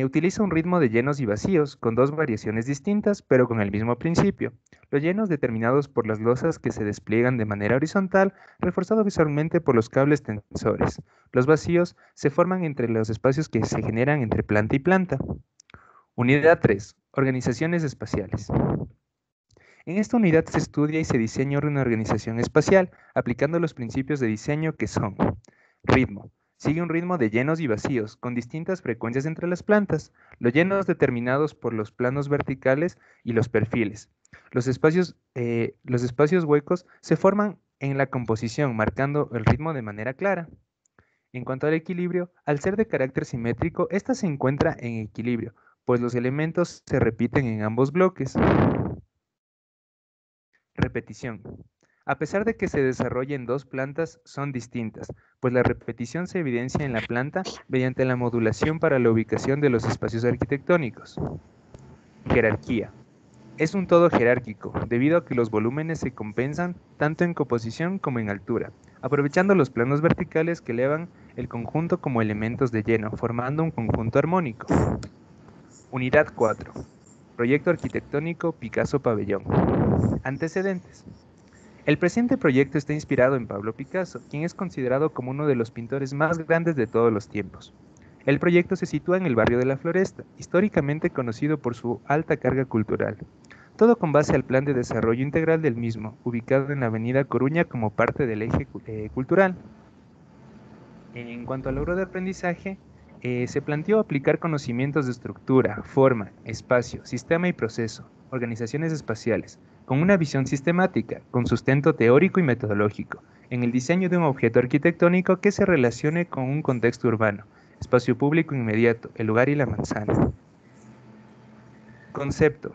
Speaker 9: utiliza un ritmo de llenos y vacíos, con 2 variaciones distintas, pero con el mismo principio. Los llenos determinados por las losas que se despliegan de manera horizontal, reforzado visualmente por los cables tensores. Los vacíos se forman entre los espacios que se generan entre planta y planta. Unidad 3. Organizaciones espaciales. En esta unidad se estudia y se diseña una organización espacial, aplicando los principios de diseño que son: ritmo. Sigue un ritmo de llenos y vacíos, con distintas frecuencias entre las plantas, los llenos determinados por los planos verticales y los perfiles. Los espacios huecos se forman en la composición, marcando el ritmo de manera clara. En cuanto al equilibrio, al ser de carácter simétrico, ésta se encuentra en equilibrio, pues los elementos se repiten en ambos bloques. Repetición. A pesar de que se desarrollen dos plantas, son distintas, pues la repetición se evidencia en la planta mediante la modulación para la ubicación de los espacios arquitectónicos. Jerarquía. Es un todo jerárquico, debido a que los volúmenes se compensan tanto en composición como en altura, aprovechando los planos verticales que elevan el conjunto como elementos de lleno, formando un conjunto armónico. Unidad 4. Proyecto arquitectónico Picasso Pabellón. Antecedentes. El presente proyecto está inspirado en Pablo Picasso, quien es considerado como uno de los pintores más grandes de todos los tiempos. El proyecto se sitúa en el barrio de La Floresta, históricamente conocido por su alta carga cultural. Todo con base al plan de desarrollo integral del mismo, ubicado en la avenida Coruña como parte del eje cultural. En cuanto al logro de aprendizaje, se planteó aplicar conocimientos de estructura, forma, espacio, sistema y proceso, organizaciones espaciales, con una visión sistemática, con sustento teórico y metodológico, en el diseño de un objeto arquitectónico que se relacione con un contexto urbano, espacio público inmediato, el lugar y la manzana. Concepto.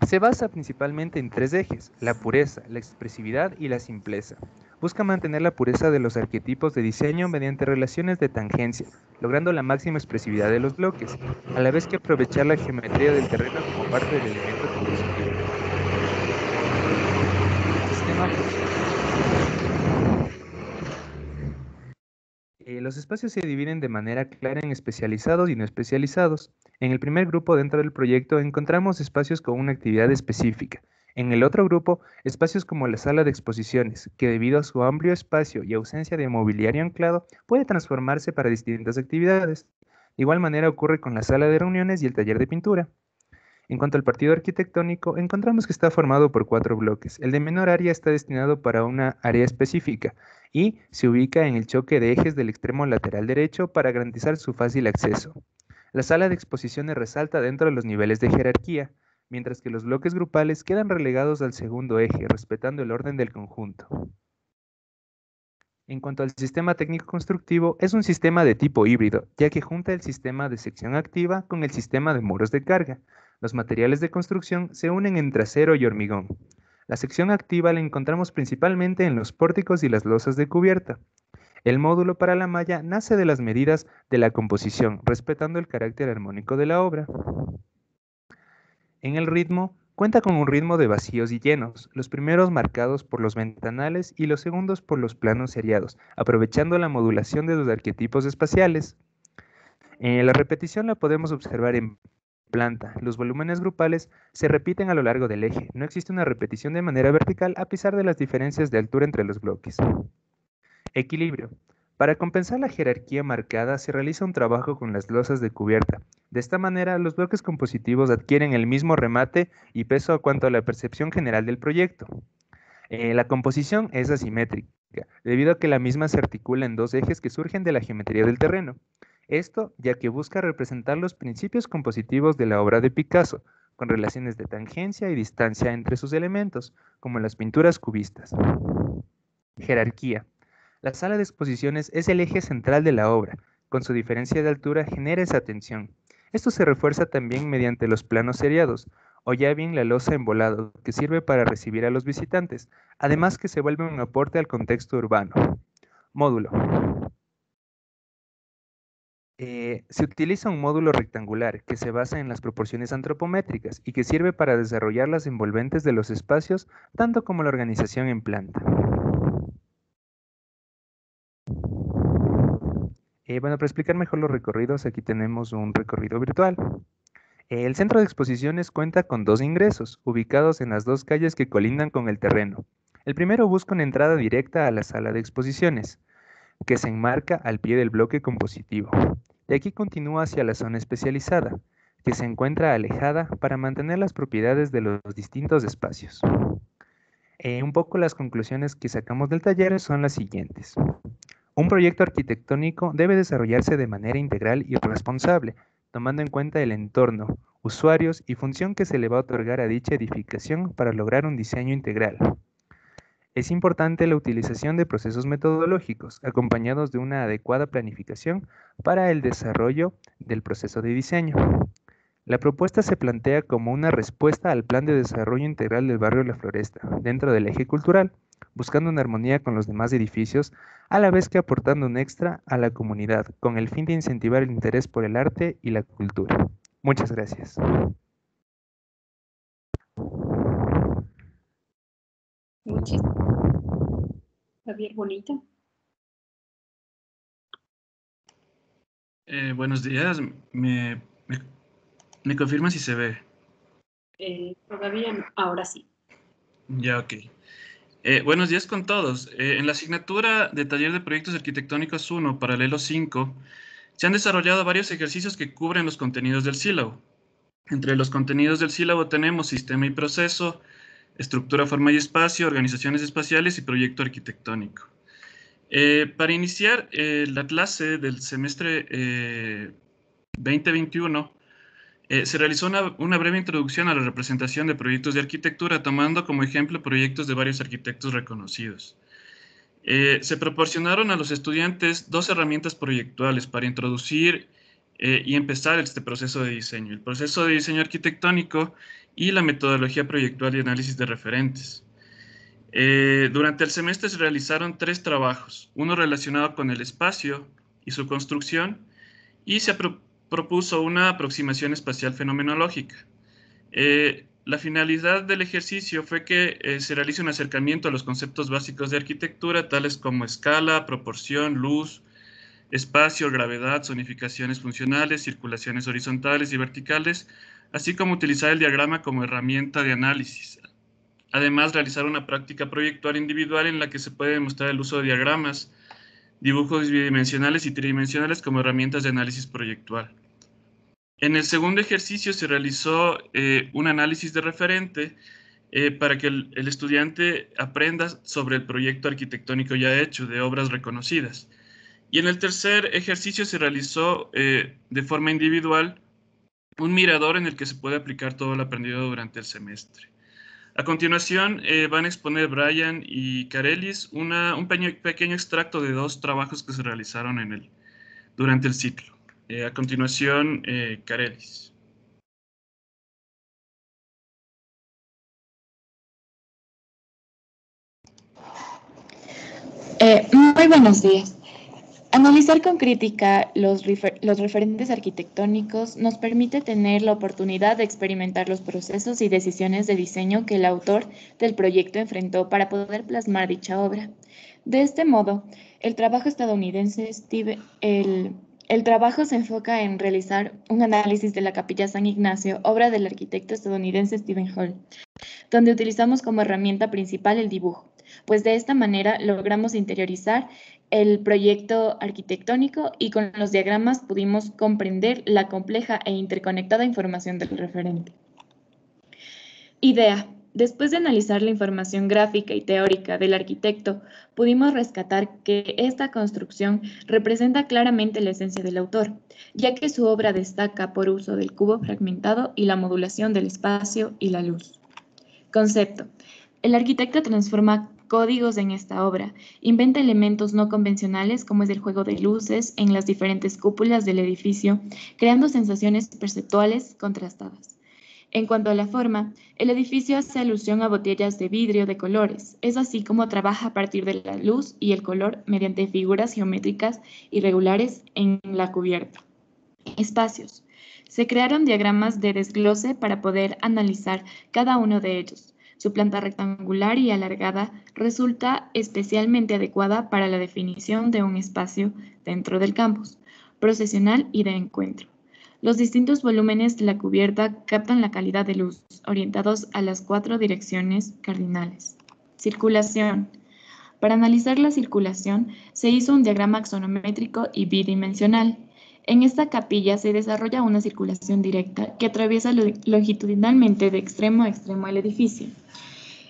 Speaker 9: Se basa principalmente en tres ejes: la pureza, la expresividad y la simpleza. Busca mantener la pureza de los arquetipos de diseño mediante relaciones de tangencia, logrando la máxima expresividad de los bloques, a la vez que aprovechar la geometría del terreno como parte del elemento compositivo. Sistema funcional. Los espacios se dividen de manera clara en especializados y no especializados. En el primer grupo dentro del proyecto encontramos espacios con una actividad específica. En el otro grupo, espacios como la sala de exposiciones, que debido a su amplio espacio y ausencia de mobiliario anclado, puede transformarse para distintas actividades. De igual manera ocurre con la sala de reuniones y el taller de pintura. En cuanto al partido arquitectónico, encontramos que está formado por 4 bloques. El de menor área está destinado para una área específica y se ubica en el choque de ejes del extremo lateral derecho para garantizar su fácil acceso. La sala de exposiciones resalta dentro de los niveles de jerarquía, mientras que los bloques grupales quedan relegados al segundo eje, respetando el orden del conjunto. En cuanto al sistema técnico constructivo, es un sistema de tipo híbrido, ya que junta el sistema de sección activa con el sistema de muros de carga. Los materiales de construcción se unen entre acero y hormigón. La sección activa la encontramos principalmente en los pórticos y las losas de cubierta. El módulo para la malla nace de las medidas de la composición, respetando el carácter armónico de la obra. En el ritmo, cuenta con un ritmo de vacíos y llenos, los primeros marcados por los ventanales y los segundos por los planos seriados, aprovechando la modulación de los arquetipos espaciales. La repetición la podemos observar en planta. Los volúmenes grupales se repiten a lo largo del eje. No existe una repetición de manera vertical a pesar de las diferencias de altura entre los bloques. Equilibrio. Para compensar la jerarquía marcada, se realiza un trabajo con las losas de cubierta. De esta manera, los bloques compositivos adquieren el mismo remate y peso a cuanto a la percepción general del proyecto. La composición es asimétrica, debido a que la misma se articula en dos ejes que surgen de la geometría del terreno. Esto ya que busca representar los principios compositivos de la obra de Picasso, con relaciones de tangencia y distancia entre sus elementos, como en las pinturas cubistas. Jerarquía. La sala de exposiciones es el eje central de la obra. Con su diferencia de altura genera esa tensión. Esto se refuerza también mediante los planos seriados, o ya bien la losa en volado, que sirve para recibir a los visitantes, además que se vuelve un aporte al contexto urbano. Módulo. Se utiliza un módulo rectangular que se basa en las proporciones antropométricas y que sirve para desarrollar las envolventes de los espacios, tanto como la organización en planta. Bueno, para explicar mejor los recorridos, aquí tenemos un recorrido virtual. El centro de exposiciones cuenta con 2 ingresos, ubicados en las 2 calles que colindan con el terreno. El primero busca una entrada directa a la sala de exposiciones, que se enmarca al pie del bloque compositivo. De aquí continúa hacia la zona especializada, que se encuentra alejada para mantener las propiedades de los distintos espacios. Un poco las conclusiones que sacamos del taller son las siguientes. Un proyecto arquitectónico debe desarrollarse de manera integral y responsable, tomando en cuenta el entorno, usuarios y función que se le va a otorgar a dicha edificación para lograr un diseño integral. Es importante la utilización de procesos metodológicos, acompañados de una adecuada planificación para el desarrollo del proceso de diseño. La propuesta se plantea como una respuesta al Plan de Desarrollo Integral del Barrio La Floresta, dentro del eje cultural, buscando una armonía con los demás edificios, a la vez que aportando un extra a la comunidad, con el fin de incentivar el interés por el arte y la cultura. Muchas gracias.
Speaker 1: Muchísimas. Javier Bonita.
Speaker 10: Buenos días. ¿Me confirma si se ve?
Speaker 1: Todavía no. Ahora sí.
Speaker 10: Ya, ok. Buenos días con todos. En la asignatura de Taller de Proyectos Arquitectónicos 1, paralelo 5, se han desarrollado varios ejercicios que cubren los contenidos del sílabo. Entre los contenidos del sílabo tenemos sistema y proceso, estructura, forma y espacio, organizaciones espaciales y proyecto arquitectónico. Para iniciar la clase del semestre 2021, se realizó una breve introducción a la representación de proyectos de arquitectura, tomando como ejemplo proyectos de varios arquitectos reconocidos. Se proporcionaron a los estudiantes dos herramientas proyectuales para introducir y empezar este proceso de diseño: el proceso de diseño arquitectónico y la metodología proyectual y análisis de referentes. Durante el semestre se realizaron 3 trabajos, uno relacionado con el espacio y su construcción, y se propuso una aproximación espacial fenomenológica. La finalidad del ejercicio fue que se realice un acercamiento a los conceptos básicos de arquitectura, tales como escala, proporción, luz, espacio, gravedad, zonificaciones funcionales, circulaciones horizontales y verticales, así como utilizar el diagrama como herramienta de análisis. Además, realizar una práctica proyectual individual en la que se puede demostrar el uso de diagramas, dibujos bidimensionales y tridimensionales como herramientas de análisis proyectual. En el segundo ejercicio se realizó un análisis de referente para que el estudiante aprenda sobre el proyecto arquitectónico ya hecho de obras reconocidas. Y en el tercer ejercicio se realizó de forma individual un mirador en el que se puede aplicar todo lo aprendido durante el semestre. A continuación van a exponer Brian y Carelis un pequeño extracto de 2 trabajos que se realizaron durante el ciclo. A continuación, Carelis.
Speaker 11: Muy buenos días. Analizar con crítica los referentes arquitectónicos nos permite tener la oportunidad de experimentar los procesos y decisiones de diseño que el autor del proyecto enfrentó para poder plasmar dicha obra. De este modo, el trabajo se enfoca en realizar un análisis de la Capilla San Ignacio, obra del arquitecto estadounidense Stephen Hall, donde utilizamos como herramienta principal el dibujo, pues de esta manera logramos interiorizar el proyecto arquitectónico y con los diagramas pudimos comprender la compleja e interconectada información del referente. Idea. Después de analizar la información gráfica y teórica del arquitecto, pudimos rescatar que esta construcción representa claramente la esencia del autor, ya que su obra destaca por uso del cubo fragmentado y la modulación del espacio y la luz. Concepto. El arquitecto transforma códigos en esta obra, inventa elementos no convencionales como es el juego de luces en las diferentes cúpulas del edificio, creando sensaciones perceptuales contrastadas. En cuanto a la forma, el edificio hace alusión a botellas de vidrio de colores, es así como trabaja a partir de la luz y el color mediante figuras geométricas irregulares en la cubierta. Espacios. Se crearon diagramas de desglose para poder analizar cada uno de ellos. Su planta rectangular y alargada resulta especialmente adecuada para la definición de un espacio dentro del campus, procesional y de encuentro. Los distintos volúmenes de la cubierta captan la calidad de luz, orientados a las 4 direcciones cardinales. Circulación. Para analizar la circulación, se hizo un diagrama axonométrico y bidimensional. En esta capilla se desarrolla una circulación directa que atraviesa longitudinalmente de extremo a extremo el edificio.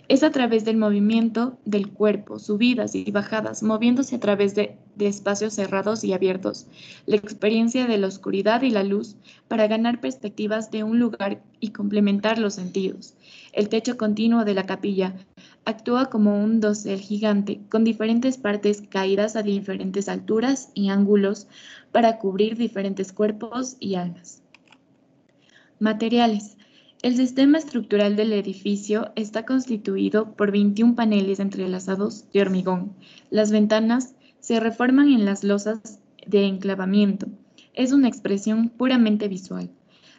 Speaker 11: Es a través del movimiento del cuerpo, subidas y bajadas, moviéndose a través de espacios cerrados y abiertos, la experiencia de la oscuridad y la luz para ganar perspectivas de un lugar y complementar los sentidos. El techo continuo de la capilla actúa como un dosel gigante con diferentes partes caídas a diferentes alturas y ángulos para cubrir diferentes cuerpos y almas. Materiales. El sistema estructural del edificio está constituido por 21 paneles entrelazados de hormigón. Las ventanas se reforman en las losas de enclavamiento. Es una expresión puramente visual.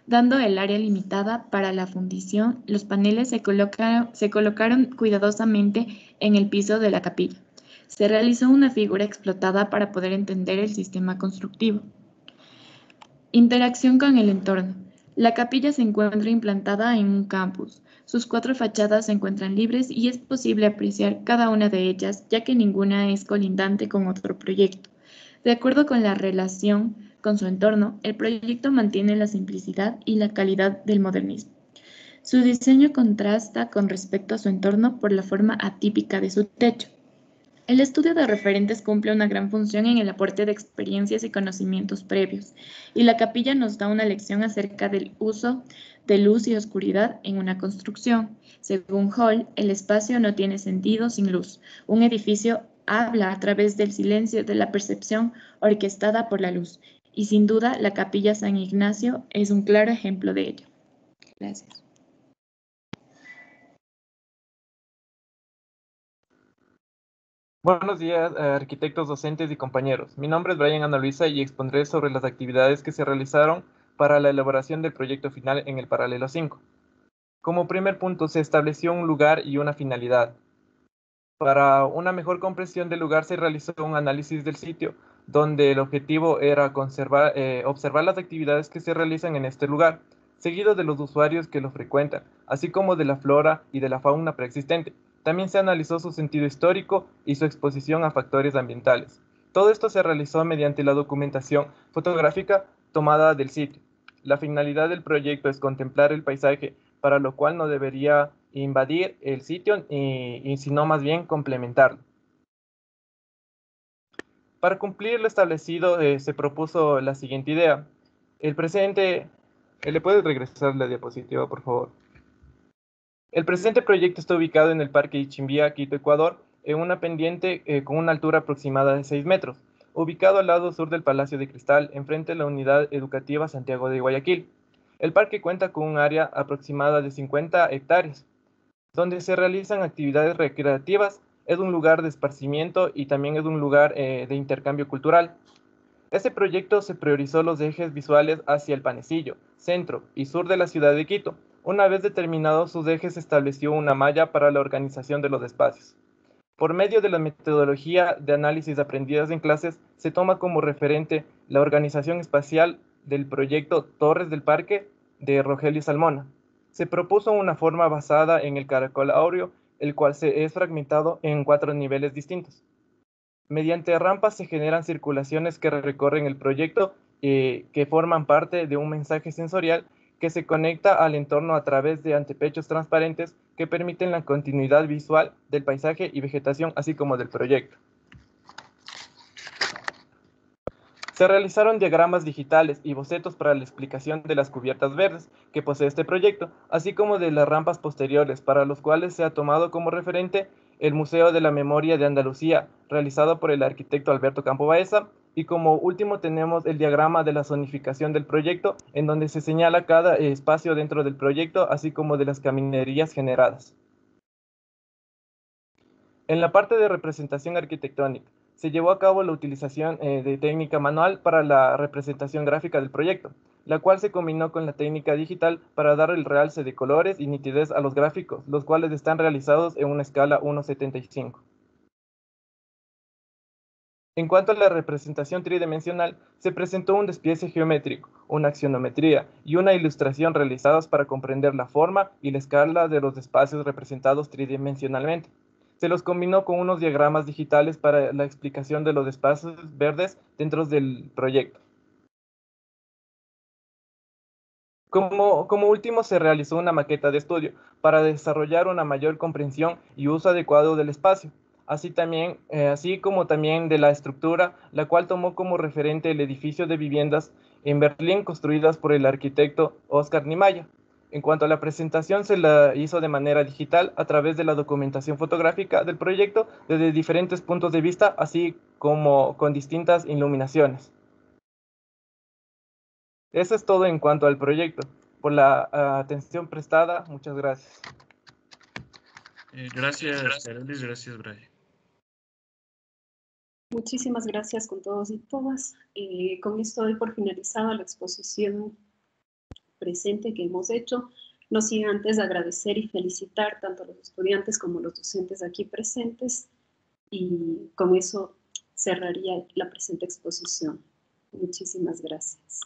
Speaker 11: Dando el área limitada para la fundición, los paneles se colocaron cuidadosamente en el piso de la capilla. Se realizó una figura explotada para poder entender el sistema constructivo. Interacción con el entorno. La capilla se encuentra implantada en un campus. Sus 4 fachadas se encuentran libres y es posible apreciar cada una de ellas, ya que ninguna es colindante con otro proyecto. De acuerdo con la relación con su entorno, el proyecto mantiene la simplicidad y la calidad del modernismo. Su diseño contrasta con respecto a su entorno por la forma atípica de su techo. El estudio de referentes cumple una gran función en el aporte de experiencias y conocimientos previos, y la capilla nos da una lección acerca del uso de luz y oscuridad en una construcción. Según Hall, el espacio no tiene sentido sin luz. Un edificio habla a través del silencio de la percepción orquestada por la luz, y sin duda la capilla San Ignacio es un claro ejemplo de ello. Gracias.
Speaker 12: Buenos días, arquitectos, docentes y compañeros. Mi nombre es Brian Ana Luisa y expondré sobre las actividades que se realizaron para la elaboración del proyecto final en el paralelo 5. Como primer punto, se estableció un lugar y una finalidad. Para una mejor comprensión del lugar se realizó un análisis del sitio, donde el objetivo era observar las actividades que se realizan en este lugar, seguido de los usuarios que lo frecuentan, así como de la flora y de la fauna preexistente. También se analizó su sentido histórico y su exposición a factores ambientales. Todo esto se realizó mediante la documentación fotográfica tomada del sitio. La finalidad del proyecto es contemplar el paisaje, para lo cual no debería invadir el sitio y sino más bien complementarlo. Para cumplir lo establecido se propuso la siguiente idea. El presente... ¿Le puedes regresar la diapositiva, por favor? El presente proyecto está ubicado en el Parque Ichimbía, Quito, Ecuador, en una pendiente con una altura aproximada de 6 metros, ubicado al lado sur del Palacio de Cristal, enfrente de la Unidad Educativa Santiago de Guayaquil. El parque cuenta con un área aproximada de 50 hectáreas, donde se realizan actividades recreativas, es un lugar de esparcimiento y también es un lugar de intercambio cultural. Este proyecto se priorizó los ejes visuales hacia el Panecillo, centro y sur de la ciudad de Quito. Una vez determinados sus ejes, se estableció una malla para la organización de los espacios. Por medio de la metodología de análisis aprendidas en clases, se toma como referente la organización espacial del proyecto Torres del Parque de Rogelio Salmona. Se propuso una forma basada en el caracol áureo, el cual es fragmentado en 4 niveles distintos. Mediante rampas se generan circulaciones que recorren el proyecto que forman parte de un mensaje sensorial que se conecta al entorno a través de antepechos transparentes que permiten la continuidad visual del paisaje y vegetación, así como del proyecto. Se realizaron diagramas digitales y bocetos para la explicación de las cubiertas verdes que posee este proyecto, así como de las rampas posteriores, para los cuales se ha tomado como referente el Museo de la Memoria de Andalucía, realizado por el arquitecto Alberto Campo Baeza, y como último tenemos el diagrama de la zonificación del proyecto, en donde se señala cada espacio dentro del proyecto, así como de las caminerías generadas. En la parte de representación arquitectónica, se llevó a cabo la utilización de técnica manual para la representación gráfica del proyecto, la cual se combinó con la técnica digital para dar el realce de colores y nitidez a los gráficos, los cuales están realizados en una escala 1:75. En cuanto a la representación tridimensional, se presentó un despiece geométrico, una axonometría y una ilustración realizadas para comprender la forma y la escala de los espacios representados tridimensionalmente. Se los combinó con unos diagramas digitales para la explicación de los espacios verdes dentro del proyecto. Como último, se realizó una maqueta de estudio para desarrollar una mayor comprensión y uso adecuado del espacio, así como también de la estructura, la cual tomó como referente el edificio de viviendas en Berlín construidas por el arquitecto Oscar Niemeyer. En cuanto a la presentación, se la hizo de manera digital a través de la documentación fotográfica del proyecto desde diferentes puntos de vista, así como con distintas iluminaciones. Eso es todo en cuanto al proyecto. por la atención prestada. Muchas gracias.
Speaker 10: Gracias, Carolis. Gracias, Brian.
Speaker 1: Muchísimas gracias con todos y todas. Con esto doy por finalizada la exposición presente que hemos hecho. No sin antes agradecer y felicitar tanto a los estudiantes como a los docentes aquí presentes, y con eso cerraría la presente exposición. Muchísimas gracias.